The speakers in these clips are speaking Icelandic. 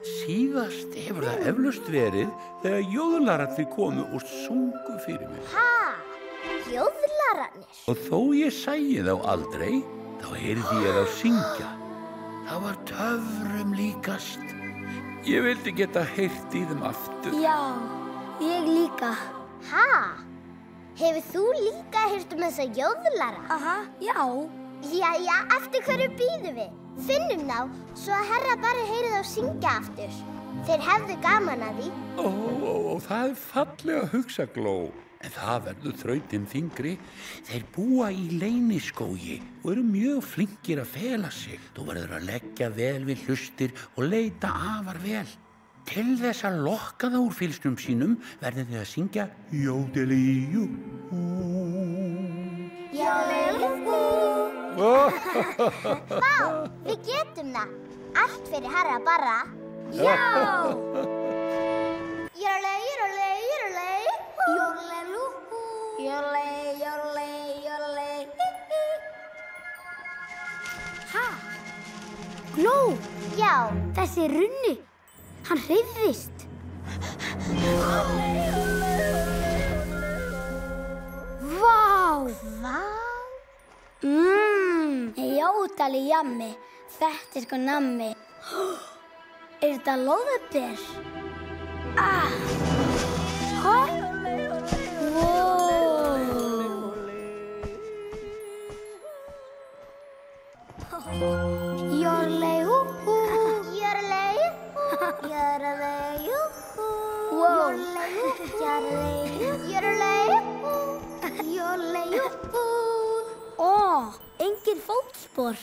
Síðast hefur það eflaust verið þegar jóðlararnir komu og sungu fyrir mig. Ha? Jóðlararnir? Og þó ég sæi þá aldrei, þá heyrði ég þá syngja. Það var töfrum líkast. Ég vildi geta heyrt í þeim aftur. Já, ég líka. Ha? Hefur þú líka heyrt þessa jóðlara? Aha, já. Jæja, eftir hverju bíðum við? Finnum þá, svo að herra bara heyri þá syngja aftur. Þeir hefðu gaman að því. Ó, það fallega að hugsa, Gló. En það verður þrautin þyngri. Þeir búa í leyniskógi og eru mjög flinkir að fela sig. Þú verður að leggja vel við hlustir og leita afar vel. Til þess að lokka þá úr fylgsnum sínum verður þið að syngja Jódelíjú. Jódelíjú. Vá, við getum það. Allt fyrir herra bara. Já! Jórlei, jórlei, jórlei. Jórlei, jórlei, jórlei, jórlei. Ha? Gló! Já. Þessi runni, hann hreyfðist. Vá! Vá. Jódali jammi, þetta sko nammi. Er þetta lóðaber? Ah! Hæ? Jórlei, hú, hú. Jórlei, jórlei, hú. Jórlei, jórlei, jórlei, hú. Ó, engin fótspor.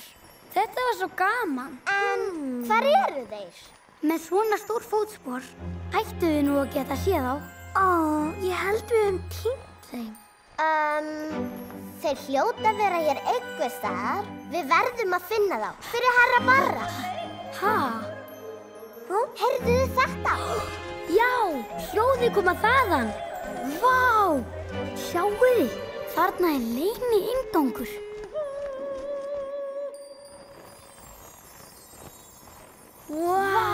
Þetta var svo gaman. En hvar eru þeir? Með svona stór fótspor ættu við nú að geta séð á. Ó, ég held við týnt þeim. Þeir hljóta að vera hér einhvers staðar. Við verðum að finna þá. Fyrir herra bara. Ha? Heyrðu þið þetta? Já, hljóðið koma þaðan. Vá, sjáu þið, þarna er leyni inngangur. Vá.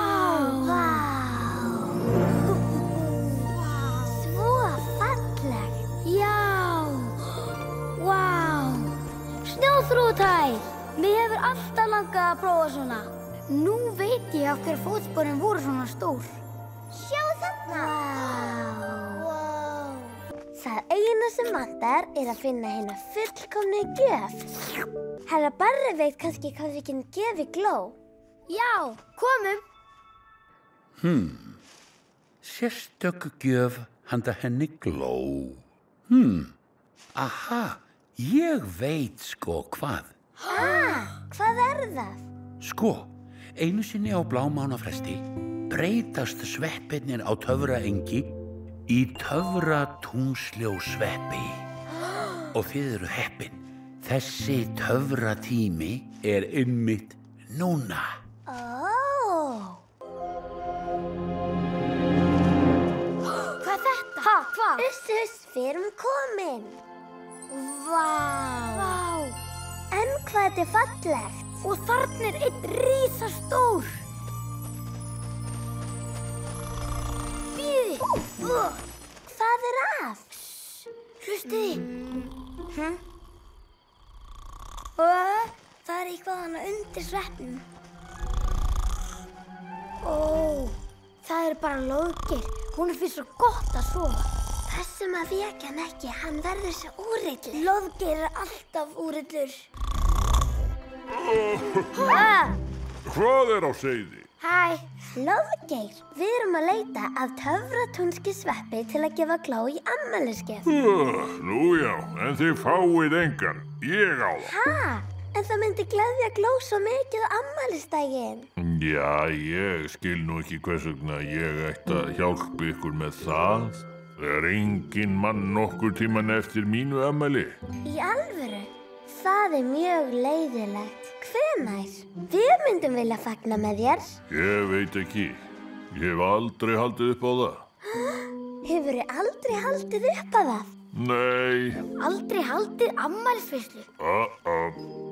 Svo fallegt. Já. Vá. Snjóþrúgutær. Mig hefur alltaf langað að prófa svona. Nú veit ég af hver fótsporin voru svona stór. Sjáu þarna. Vá. Það eina sem vantar er að finna hérna fullkomnu gjöf. Herra Barri veit kannski hvað við getum gefið Gló. Já, komum. Sérstök gjöf handa henni Gló. Aha, ég veit sko hvað. Hvað er það? Sko, einu sinni á blámánafresti breytast sveppirnir á töfraengi í töfratúnsljós-sveppi. Og þið eru heppin. Þessi töfratími er einmitt núna. Hvað er þetta? Ha, hvað? Uss, við erum komin. Vá. En hvað þetta er fallegt. Og þarna er einn risastór. Bíði. Hvað er að? Hlustiði. Það er eitthvað hana undir sveppnum. Ó, það er bara Lóðgeir. Hún finnst svo gott að sofa. Þessum að vekja hann ekki, hann verður svo úrillur. Lóðgeir er alltaf úrillur. Hvað er á seyði? Hæ. Lóðgeir, við erum að leita að töfratúnski sveppi til að gefa Gló í afmælisgjöf. Nú já, en þið fáið engan. Ég á það. Ha? En það myndi gleðja Gló svo mikið á afmælisdaginn. Já, ég skil nú ekki hvers vegna ég ætti að hjálpa ykkur með það. Það er engin mann nokkur tíman eftir mínu afmæli. Í alvöru? Það er mjög leiðilegt. Hvenær? Við myndum vilja fagna með þér. Ég veit ekki. Ég hef aldrei haldið upp á það. Hefurðu aldrei haldið upp á það? Nei. Aldrei haldið afmælisveislu?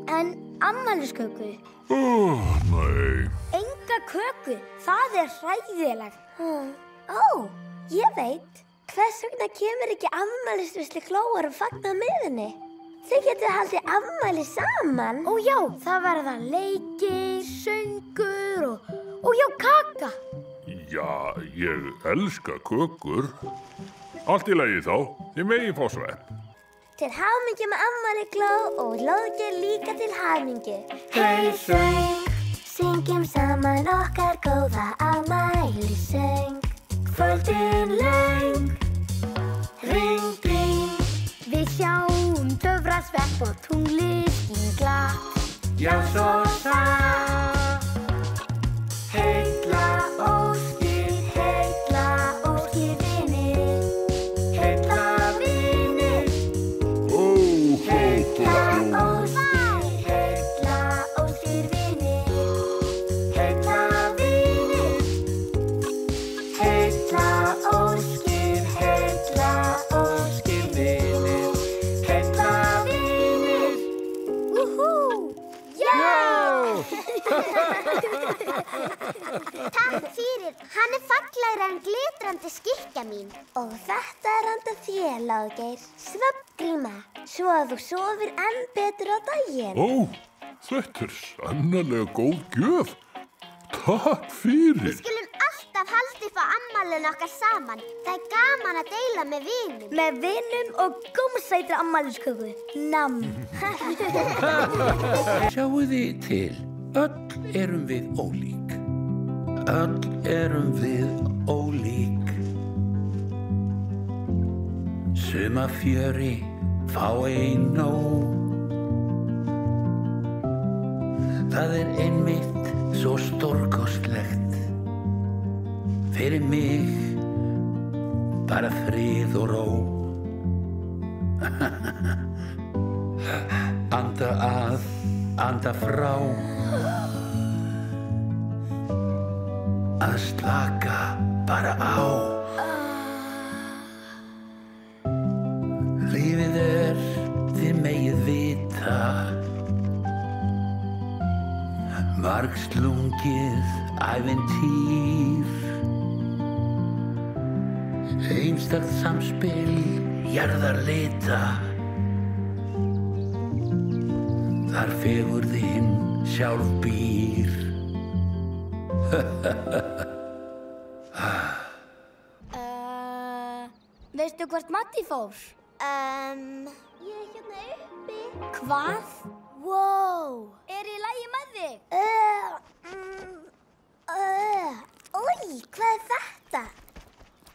En afmælisköku? Nei. Enga köku, það hræðilegt. Ó, ég veit. Hvers vegna kemur ekki afmælisveislu Glóar og fagna með henni? Þau getur haldið afmæli saman. Ó já, það verða leikir, söngur og já, kaka. Já, ég elska kökur. Allt í lagi þá, þið megið fá svepp. Til hamingju með afmæli Gló og Lóðgeir líka til hamingju. Hey, söng, syngjum saman okkar góða afmælissöng. Kvöldin löng, ring, ring. Við sjáum töfrasvepp og tunglið skín glatt. Já, svo satt. Heilla óskir vinir. Heilla vinir. Heilla óskir vinir. Heilla vinir. Heilla óskir vinir. Heilla vinir. Woohoo! Já! Takk fyrir, hann fallegri en glitrandi skikkja mín. Og þetta handa þér, Lóðgeir. Svefngríma, svo að þú sofir enn betur á daginn. Þetta sannarlega góð gjöf. Takk fyrir. Við skulum alltaf halda upp á afmælinu okkar saman. Það gaman að deila með vinum. Með vinum og gómsætri afmælisköku. Nam. Sjáu þið til, öll erum við ólík. Öll erum við ólík. Suma fjöri fá ein nóg. Það einmitt svo stórkostlegt. Fyrir mig bara frið og ró. Anda að, anda frá. Að slaka bara á. Lífið þið megið vita. Margslungið ævintýr. Einstakt samspil jarðar lita. Þar fegurðin sjálf býr. Veistu hvort Matti fór? Ég hérna uppi. Hvað? Wow! Er í lagi með þig? Új, hvað er þetta?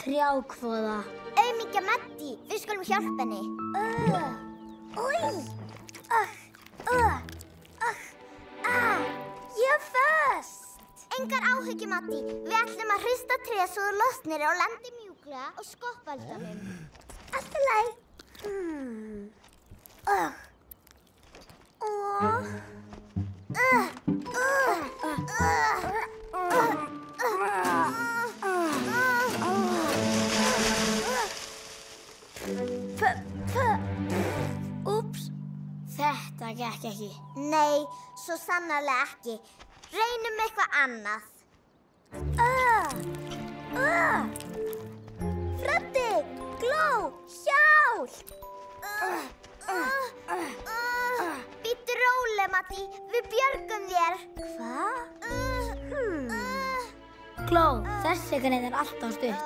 Trjákvoða. Aumingja Matti, við skulum hjálpa henni. Új! Ég er föst! Engar áhyggjur, Matti. Við ætlum að hrista tréð svo þú losnir og lendi mjúklega á skoppeldanum. Allt í lagi. Úps, þetta gekk ekki. Nei, svo sannarlega ekki. Reynum eitthvað annað. Freddi, Gló, hjálp! Bíddu róleg, Matti. Við björgum þér. Hvað? Gló, þessi grein er alltaf stutt.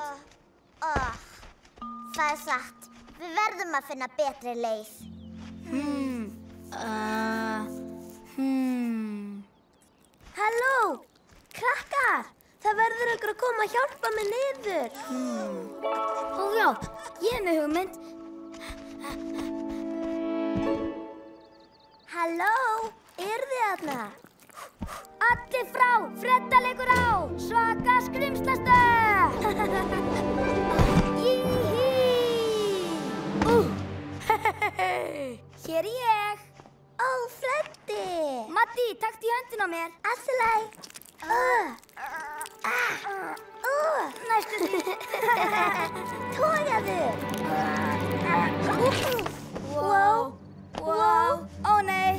Það er satt. Við verðum að finna betri leið. Halló, krakkar! Það verður einhver að koma að hjálpa mig niður. Ó já, ég er með hugmynd. Halló, eru þið þarna? Allir frá, Fredda leikur á, svaka skrimslastöð! Jíhí! Hér er ég. Ó, Freddi! Matti, taktu í höndin á mér. Allt í lagi. Næstu því. Tókaðu. Wow. Wow. Ó nei.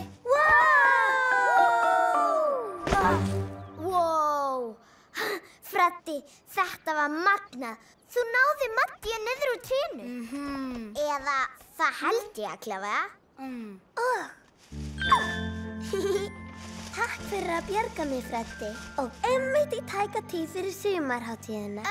Wow. Freddi, þetta var magnað. Þú náði Mattíu niður úr trénu. Eða það held ég allavega. Takk fyrir að bjarga mér, Freddi. Og einmitt í tæka tíð fyrir sumarhátíðina.